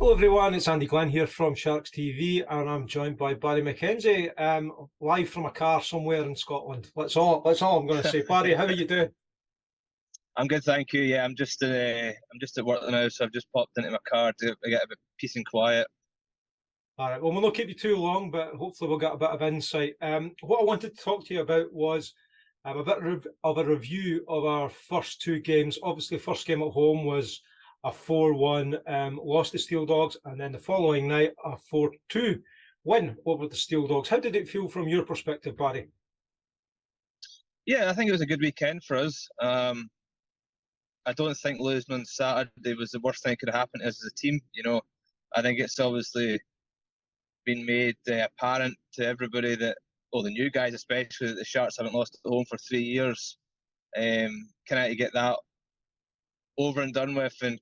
Hello everyone, it's Andy Glen here from Sharks TV and I'm joined by Barry McKenzie, live from a car somewhere in Scotland. That's all I'm going to say. Barry, how are you doing? I'm good, thank you. Yeah, I'm just at work now, so I've just popped into my car to get a bit peace and quiet. All right, well, we'll not keep you too long, but hopefully we'll get a bit of insight. What I wanted to talk to you about was a bit of a review of our first two games. Obviously, first game at home was a 4-1 loss to Steel Dogs, and then the following night, a 4-2 win over the Steel Dogs. How did it feel from your perspective, Barry? Yeah, I think it was a good weekend for us. I don't think losing on Saturday was the worst thing that could have happened to us as a team. I think it's obviously been made apparent to everybody that, well, the new guys especially, that the Sharks haven't lost at home for 3 years. Kind of to get that over and done with, and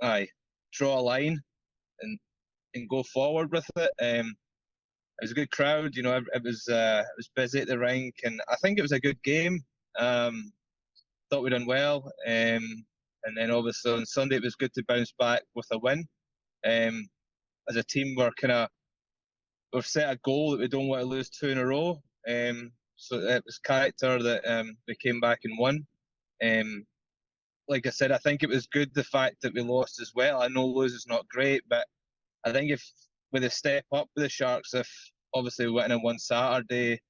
aye, draw a line and go forward with it. It was a good crowd. It was busy at the rink, and I think it was a good game. Thought we done well, and then obviously on Sunday it was good to bounce back with a win. As a team, we've set a goal that we don't want to lose two in a row. So it was character that we came back and won. Like I said, I think it was good the fact that we lost as well. I know losing's not great, but I think if with a step up with the Sharks, if obviously we went in on one Saturday,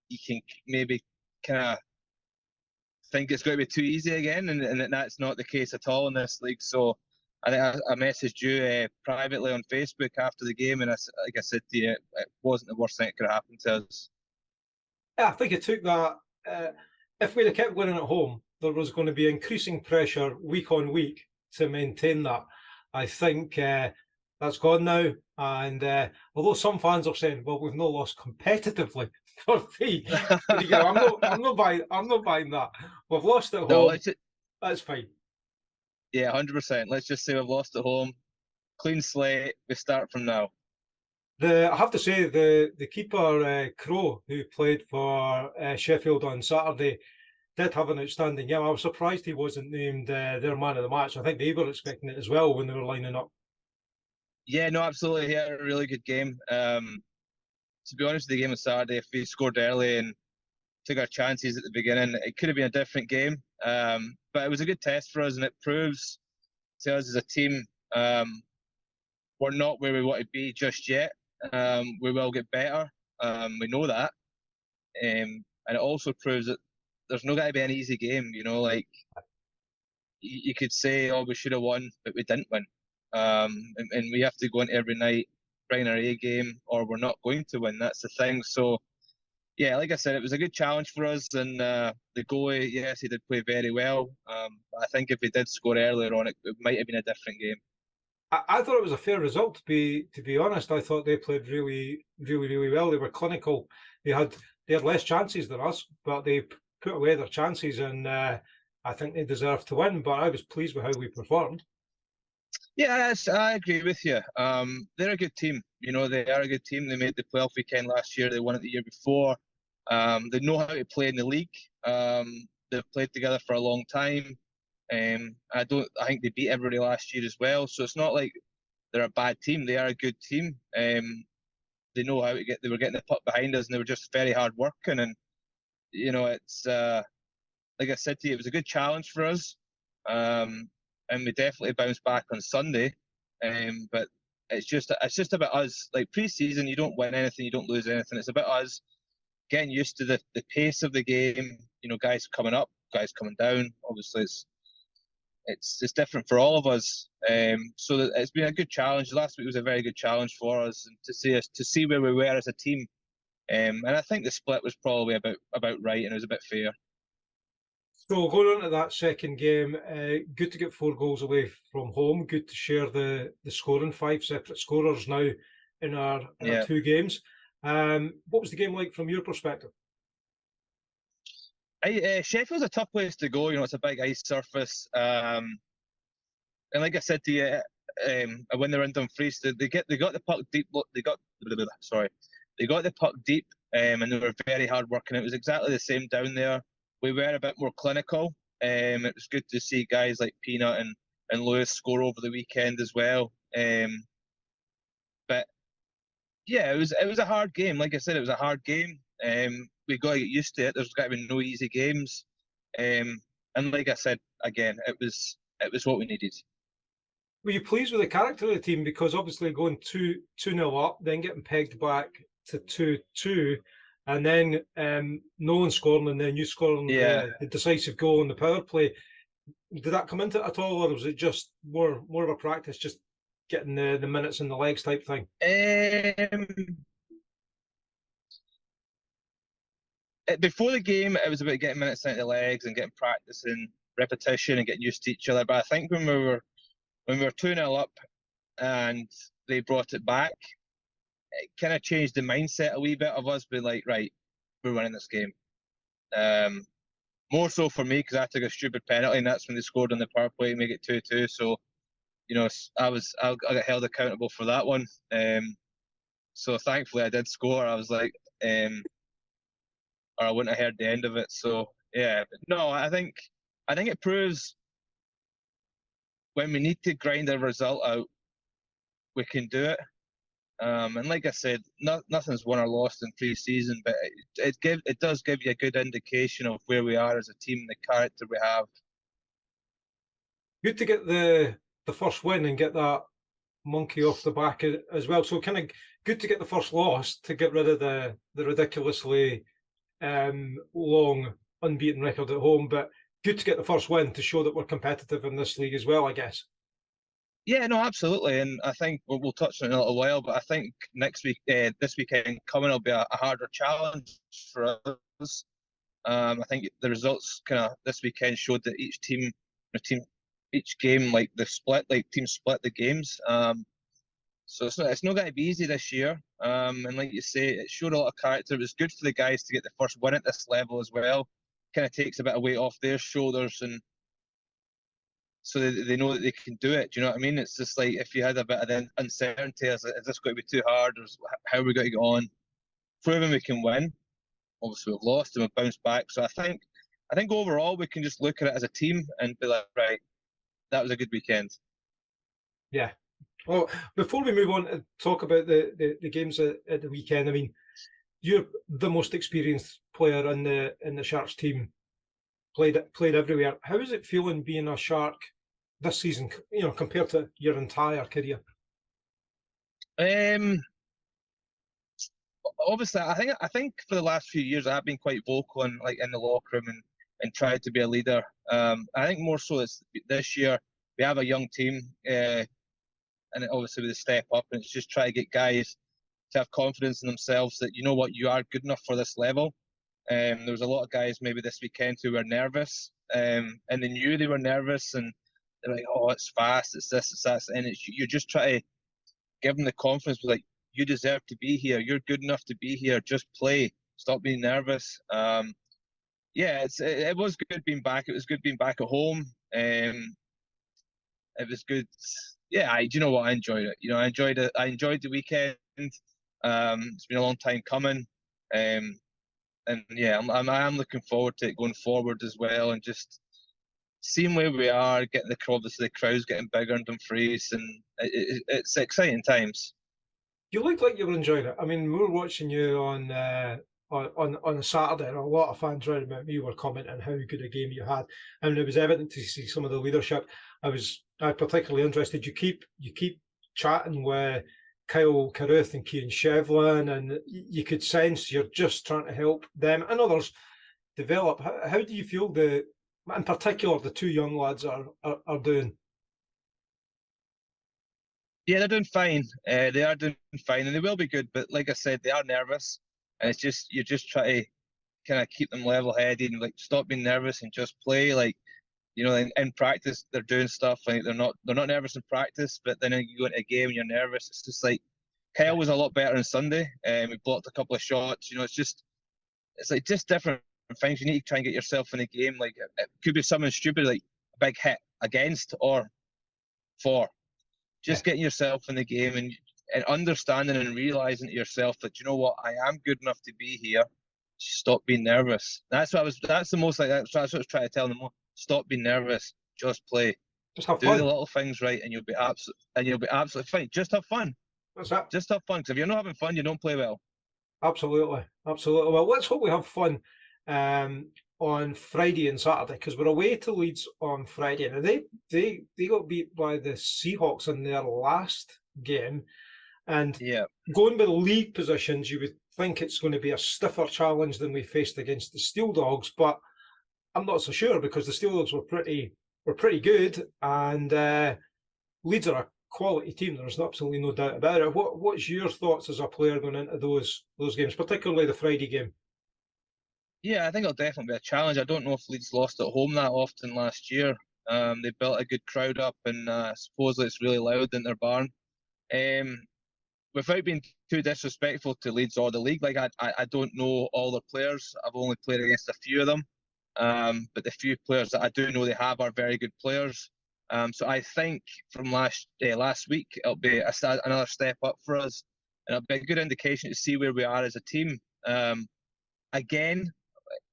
you can maybe kind of think it's going to be too easy again, and that's not the case at all in this league. So I think I messaged you privately on Facebook after the game, and like I said to you, it wasn't the worst thing that could have happened to us. Yeah, I think it took that. If we'd have kept winning at home, there was going to be increasing pressure week on week to maintain that. I think that's gone now. And although some fans are saying, "Well, we've not lost competitively for three," I'm not buying that. We've lost at No, home. That's fine. Yeah, 100%. Let's just say we've lost at home. Clean slate. We start from now. I have to say the keeper Crow, who played for Sheffield on Saturday, did have an outstanding game. I was surprised he wasn't named their man of the match. I think they were expecting it as well when they were lining up. Yeah, no, absolutely. He had a really good game. To be honest, the game on Saturday, if we scored early and took our chances at the beginning, it could have been a different game. But it was a good test for us, and it proves to us as a team we're not where we want to be just yet. We will get better. We know that. And it also proves that there's not going to be an easy game. Like you could say, oh, we should have won, but we didn't win. And we have to go into every night, bring our A game, or we're not going to win. That's the thing. So, yeah, like I said, it was a good challenge for us. And the goalie, yes, he did play very well. I think if he did score earlier on, it might have been a different game. I thought it was a fair result. To be honest, I thought they played really, really, really well. They were clinical. They had less chances than us, but they put away their chances, and I think they deserved to win. But I was pleased with how we performed. Yeah, I agree with you. They're a good team. They are a good team. They made the playoff weekend last year. They won it the year before. They know how to play in the league. They've played together for a long time. I think they beat everybody last year as well. So it's not like they're a bad team. They are a good team. They know how to get. They were getting the puck behind us, and they were just very hard working. And it's like I said to you, it was a good challenge for us. And we definitely bounced back on Sunday. But it's just about us. Like pre-season, you don't win anything, you don't lose anything. It's about us getting used to the pace of the game. Guys coming up, guys coming down. Obviously, it's different for all of us. So it's been a good challenge. Last week was a very good challenge for us, and to see where we were as a team. And I think the split was probably about right, and it was a bit fair. So going on to that second game, good to get 4 goals away from home. Good to share the scoring, 5 separate scorers now in our Yeah. 2 games. What was the game like from your perspective? Sheffield's a tough place to go. It's a big ice surface. And like I said to you, when they're in Dumfries, they got the puck deep. They got the puck deep, and they were very hard working. It was exactly the same down there. We were a bit more clinical. It was good to see guys like Peanut and and Lewis score over the weekend as well. But yeah, it was a hard game. Like I said, it was a hard game. We got to get used to it. There's got to be no easy games. And like I said again, it was what we needed. Were you pleased with the character of the team? Because obviously going 2-0 up, then getting pegged back to 2-2, and then no one scoring, and then you scoring the decisive goal on the power play. Did that come into it at all, or was it just more of a practice, just getting the minutes and the legs type thing? Before the game, it was about getting minutes into the legs and getting practice and repetition and getting used to each other. But I think when we were 2-0 up and they brought it back, it kind of changed the mindset a wee bit of us being like, right, we're winning this game. More so for me because I took a stupid penalty, and that's when they scored on the power play to make it 2-2. So, you know, I got held accountable for that one. So thankfully I did score. I was like, or I wouldn't have heard the end of it. So yeah, but no, I think it proves when we need to grind a result out, we can do it. And like I said, nothing's won or lost in pre-season, but it does give you a good indication of where we are as a team, the character we have. Good to get the first win and get that monkey off the back as well. So kind of good to get the first loss to get rid of the ridiculously long unbeaten record at home, but good to get the first win to show that we're competitive in this league as well, I guess. Yeah, no, absolutely, and I think we'll touch on it in a little while. But I think this weekend coming will be a harder challenge for us. I think the results kind of this weekend showed that each game, like teams split the games. So it's not going to be easy this year. And like you say, it showed a lot of character. It was good for the guys to get the first win at this level as well. Kind of takes a bit of weight off their shoulders, and so they know that they can do it. Do you know what I mean? It's just like if you had a bit of uncertainty, is this going to be too hard, or how are we going to get on? Proving we can win. Obviously, we've lost and we've bounced back. So I think overall we can just look at it as a team and be like, right, that was a good weekend. Yeah. Well, before we move on to talk about the games at the weekend, I mean, you're the most experienced player in the Sharks team. Played everywhere. How is it feeling being a Shark this season? You know, compared to your entire career. Obviously, I think for the last few years I've been quite vocal and like in the locker room and tried to be a leader. I think more so this year we have a young team, and obviously with the step up, and it's just try to get guys to have confidence in themselves that you know what, you are good enough for this level. There was a lot of guys maybe this weekend who were nervous, and they knew they were nervous, and they're like, "Oh, it's fast, it's this, it's that," and you just try to give them the confidence, like, you deserve to be here, you're good enough to be here, just play, stop being nervous. Yeah, it was good being back. It was good being back at home. It was good. Yeah, do you know what? I enjoyed it. You know, I enjoyed it. I enjoyed the weekend. It's been a long time coming. And yeah, I'm looking forward to it going forward as well, and just seeing where we are, getting the crowds getting bigger in Dumfries, and it's exciting times. You looked like you were enjoying it. I mean, we were watching you on a Saturday, and a lot of fans around about me were commenting how good a game you had, and it was evident to see some of the leadership. I particularly interested. You keep chatting with Kyle Carruth and Cian Shevlin, and you could sense you're just trying to help them and others develop. How do you feel in particular, the two young lads are doing? Yeah, they're doing fine. They are doing fine, and they will be good. But like I said, they are nervous, and it's just you just try to kind of keep them level-headed and like stop being nervous and just play. Like, you know, in practice they're doing stuff like they're not nervous in practice, but then you go into a game and you're nervous. It's just like Kyle was a lot better on Sunday. We blocked a couple of shots. You know, it's like just different things. You need to try and get yourself in a game. Like it could be something stupid like a big hit against or for. Just getting yourself in the game and understanding and realizing to yourself that, you know what, I am good enough to be here. Stop being nervous. That's the most like that's what I was trying to tell them. Stop being nervous. Just play. Just have Do the fun. little things right, and you'll be absolutely fine. Just have fun. That's it. Just have fun. Because if you're not having fun, you don't play well. Absolutely, absolutely. Well, let's hope we have fun um, on Friday and Saturday, because we're away to Leeds on Friday. Now they got beat by the Seahawks in their last game, and Yeah. going by the league positions, you would think it's going to be a stiffer challenge than we faced against the Steel Dogs, but I'm not so sure, because the Steel Dogs were pretty good, and Leeds are a quality team. There's absolutely no doubt about it. What's your thoughts as a player going into those games, particularly the Friday game? Yeah, I think it'll definitely be a challenge. I don't know if Leeds lost at home that often last year. They built a good crowd up, and supposedly it's really loud in their barn. Um, Without being too disrespectful to Leeds or the league, like I don't know all the players. I've only played against a few of them, but the few players that I do know they have are very good players. So I think from last week it'll be another step up for us, and it'll be a good indication to see where we are as a team. Again,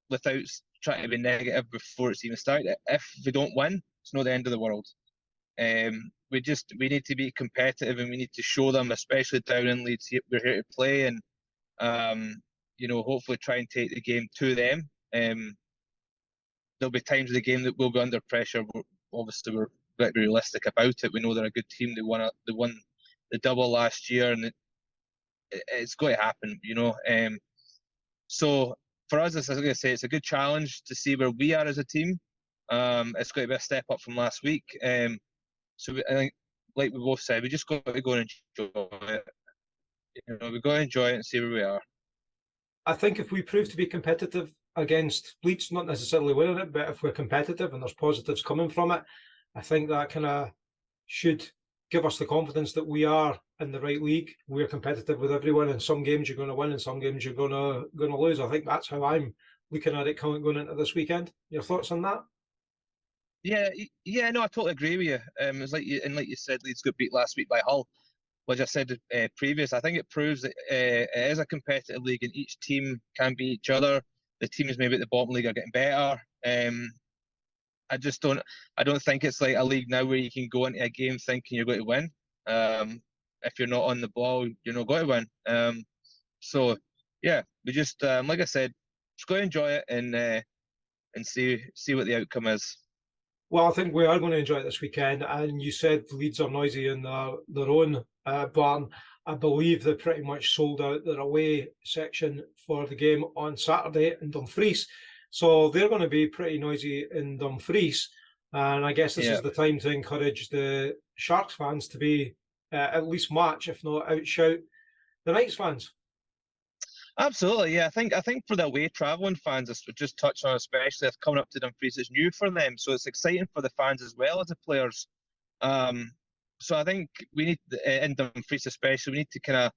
without trying to be negative before it's even started, if we don't win, it's not the end of the world. We need to be competitive, and we need to show them, especially down in Leeds, we're here to play, and hopefully try and take the game to them. There'll be times of the game that we'll be under pressure. Obviously, we're very realistic about it. We know they're a good team. They won the double last year, and it's going to happen. So for us, as I was going to say, it's a good challenge to see where we are as a team. It's going to be a step up from last week. So I think, like we both said, we just got to go and enjoy it. We've got to enjoy it and see where we are. I think if we prove to be competitive against Leeds, not necessarily winning it, but if we're competitive and there's positives coming from it, I think that kind of should give us the confidence that we are in the right league. We're competitive with everyone, and some games you're going to win, and some games you're going to lose. I think that's how I'm looking at it going into this weekend. Your thoughts on that? Yeah, no, I totally agree with you. It's like you said, Leeds got beat last week by Hull, which I said previous. I think it proves that it is a competitive league, and each team can beat each other. The teams maybe at the bottom league are getting better. I don't think it's like a league now where you can go into a game thinking you're going to win. If you're not on the ball, you're not going to win. So yeah, we just like I said, just go enjoy it and see what the outcome is. Well, I think we are going to enjoy it this weekend. And you said Leeds are noisy in their own barn. I believe they pretty much sold out their away section for the game on Saturday in Dumfries. So they're going to be pretty noisy in Dumfries. And I guess this Yeah. is the time to encourage the Sharks fans to be at least match, if not outshout the Knights fans. Absolutely, yeah. I think for the away travelling fans, as we just touched on, especially if coming up to Dumfries is new for them, so it's exciting for the fans as well as the players. So I think we need in Dumfries especially, we need to kind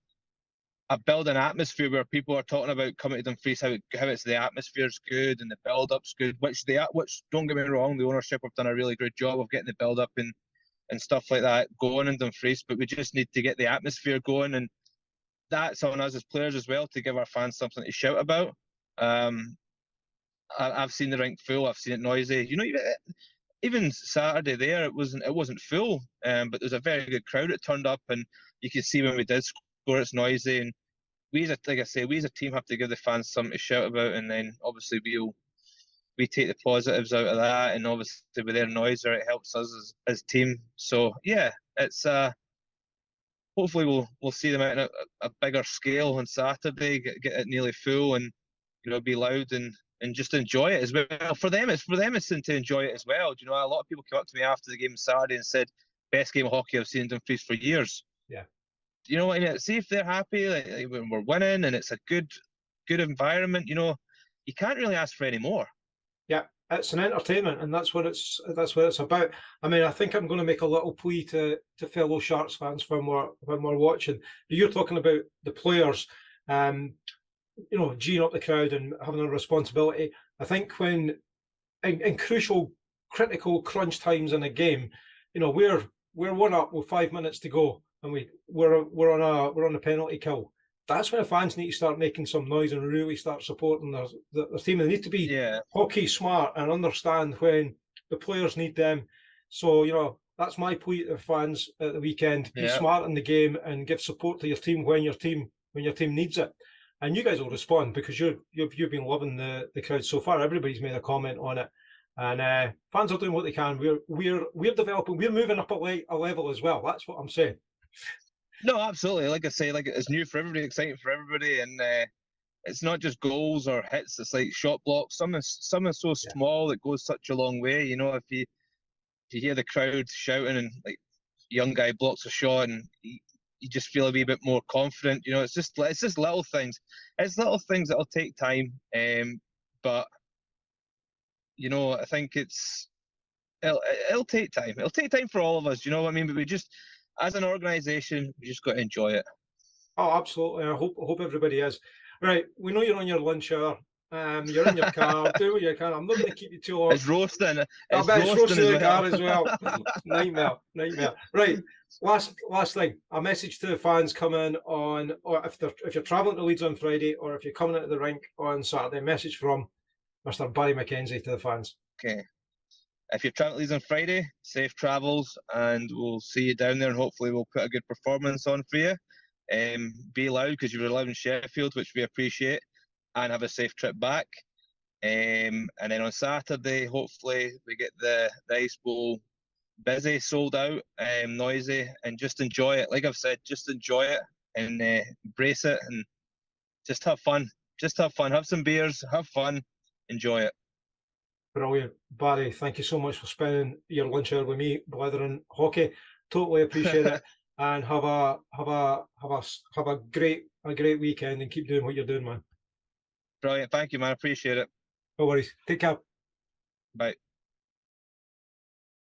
of build an atmosphere where people are talking about coming to Dumfries, how it's the atmosphere's good and the build-up's good. Which don't get me wrong, the ownership have done a really good job of getting the build-up and stuff like that going in Dumfries, but we just need to get the atmosphere going, and that's on us as players as well to give our fans something to shout about. I've seen the rink full. I've seen it noisy. Even Saturday there, it wasn't full, but there was a very good crowd that turned up, and you could see when we did score, it's noisy. And like I say, we as a team have to give the fans something to shout about, and then obviously we take the positives out of that, and obviously with their noise, it helps us as team. So yeah, it's hopefully we'll see them out on a bigger scale on Saturday, get it nearly full, and be loud and just enjoy it as well. For them, it's to enjoy it as well. A lot of people came up to me after the game Saturday and said, "Best game of hockey I've seen in Dumfries for years." Yeah. You know what I mean? See if they're happy, like when we're winning and it's a good environment. You can't really ask for any more. Yeah, it's an entertainment, and that's what it's about. I mean, I think I'm going to make a little plea to fellow Sharks fans when we're watching. You're talking about the players, geeing up the crowd and having a responsibility. I think when in crucial, critical crunch times in a game, we're 1-up with 5 minutes to go, and we're on a penalty kill. That's when the fans need to start making some noise and really start supporting their team. They need to be hockey smart and understand when the players need them So, you know, that's my plea to the fans at the weekend. Be Yeah. smart in the game and give support to your team when your team needs it. And you guys will respond because you've been loving the crowd so far. Everybody's made a comment on it, and fans are doing what they can. We're developing. We're moving up a level as well. That's what I'm saying. No, absolutely. Like I say, like it's new for everybody, exciting for everybody, and it's not just goals or hits. It's like shot blocks. Something so small that goes such a long way. You know, if you hear the crowd shouting and like young guy blocks a shot and you just feel a wee bit more confident. You know, it's just little things. It's little things that'll take time, but you know, I think it'll take time. It'll take time for all of us. You know what I mean? But we just, as an organisation, we just got to enjoy it. Oh, absolutely. I hope everybody is. Right, we know you're on your lunch hour. You're in your car, do what you can. I'm not going to keep you too long. It's roasting. I bet it's roasting in the car as well. Nightmare. Right. Last thing. A message to the fans coming on, or if you're travelling to Leeds on Friday, or if you're coming into the rink on Saturday. Message from Mr. Bari McKenzie to the fans. Okay. If you're traveling to Leeds on Friday, safe travels, and we'll see you down there. And hopefully, we'll put a good performance on for you. Be loud because you were loud in Sheffield, which we appreciate, and have a safe trip back. And then on Saturday, hopefully, we get the Ice Bowl busy, sold out, noisy, and just enjoy it. Like I've said, just enjoy it and embrace it and just have fun. Just have fun. Have some beers, have fun, enjoy it. Brilliant. Barry, thank you so much for spending your lunch hour with me, blathering hockey. Totally appreciate it. And have a great weekend and keep doing what you're doing, man. Brilliant. Thank you, man. Appreciate it. No worries. Take care. Bye.